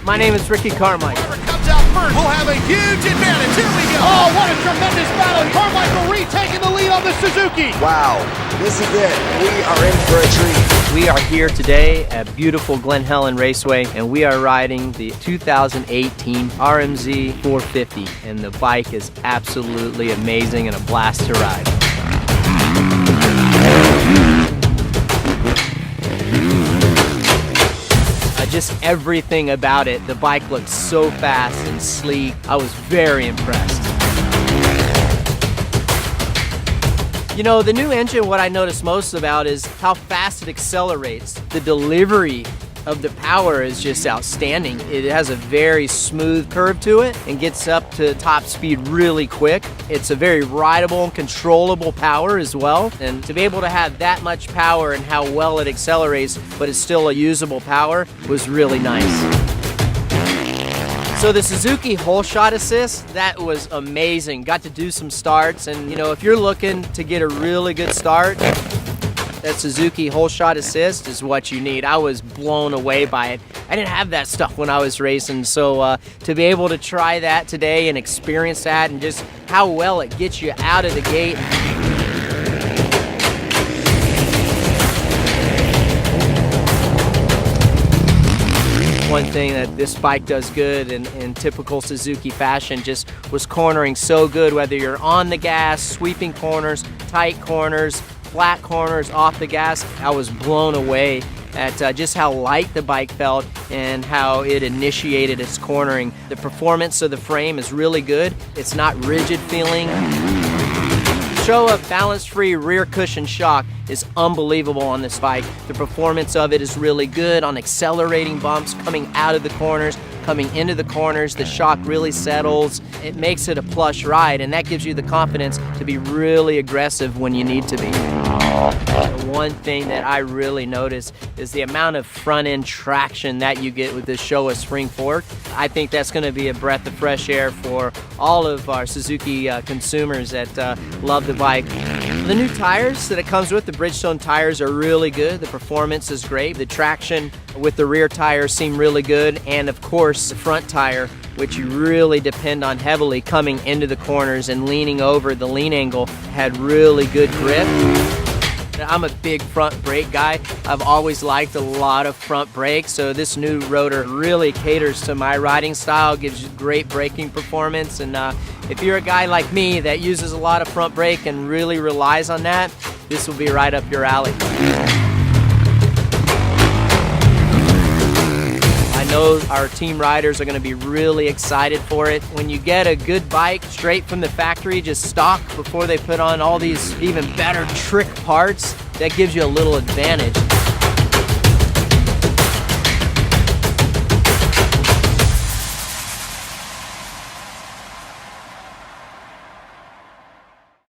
My name is Ricky Carmichael. Whoever comes out first will have a huge advantage. Here we go. Oh, what a tremendous battle. Carmichael retaking the lead on the Suzuki. Wow, this is it. We are in for a treat. We are here today at beautiful Glen Helen Raceway, and we are riding the 2018 RM Z450, and the bike is absolutely amazing and a blast to ride. Just everything about it. The bike looked so fast and sleek. I was very impressed. You know, the new engine, what I noticed most about is how fast it accelerates. The delivery of the power is just outstanding. It has a very smooth curve to it and gets up to top speed really quick. It's a very rideable and controllable power as well. And to be able to have that much power and how well it accelerates, but it's still a usable power, was really nice. So the Suzuki Holeshot Assist, that was amazing. Got to do some starts, and you know, if you're looking to get a really good start, that Suzuki Holeshot Assist is what you need. I was blown away by it. I didn't have that stuff when I was racing, so to be able to try that today and experience that and just how well it gets you out of the gate. One thing that this bike does good in typical Suzuki fashion just was cornering so good, whether you're on the gas, sweeping corners, tight corners, flat corners, off the gas. I was blown away at just how light the bike felt and how it initiated its cornering. The performance of the frame is really good. It's not rigid feeling. Show of balance-free rear cushion shock is unbelievable on this bike. The performance of it is really good on accelerating bumps, coming out of the corners, coming into the corners. The shock really settles. It makes it a plush ride, and that gives you the confidence to be really aggressive when you need to be. The one thing that I really noticed is the amount of front-end traction that you get with this Showa spring fork. I think that's going to be a breath of fresh air for all of our Suzuki consumers that love the bike. The new tires that it comes with, the Bridgestone tires, are really good. The performance is great. The traction with the rear tires seem really good, and of course the front tire, which you really depend on heavily coming into the corners and leaning over. The lean angle had really good grip. I'm a big front brake guy. I've always liked a lot of front brakes, so this new rotor really caters to my riding style, gives you great braking performance, and if you're a guy like me that uses a lot of front brake and really relies on that, this will be right up your alley. I know our team riders are going to be really excited for it. When you get a good bike straight from the factory, just stock, before they put on all these even better trick parts, that gives you a little advantage.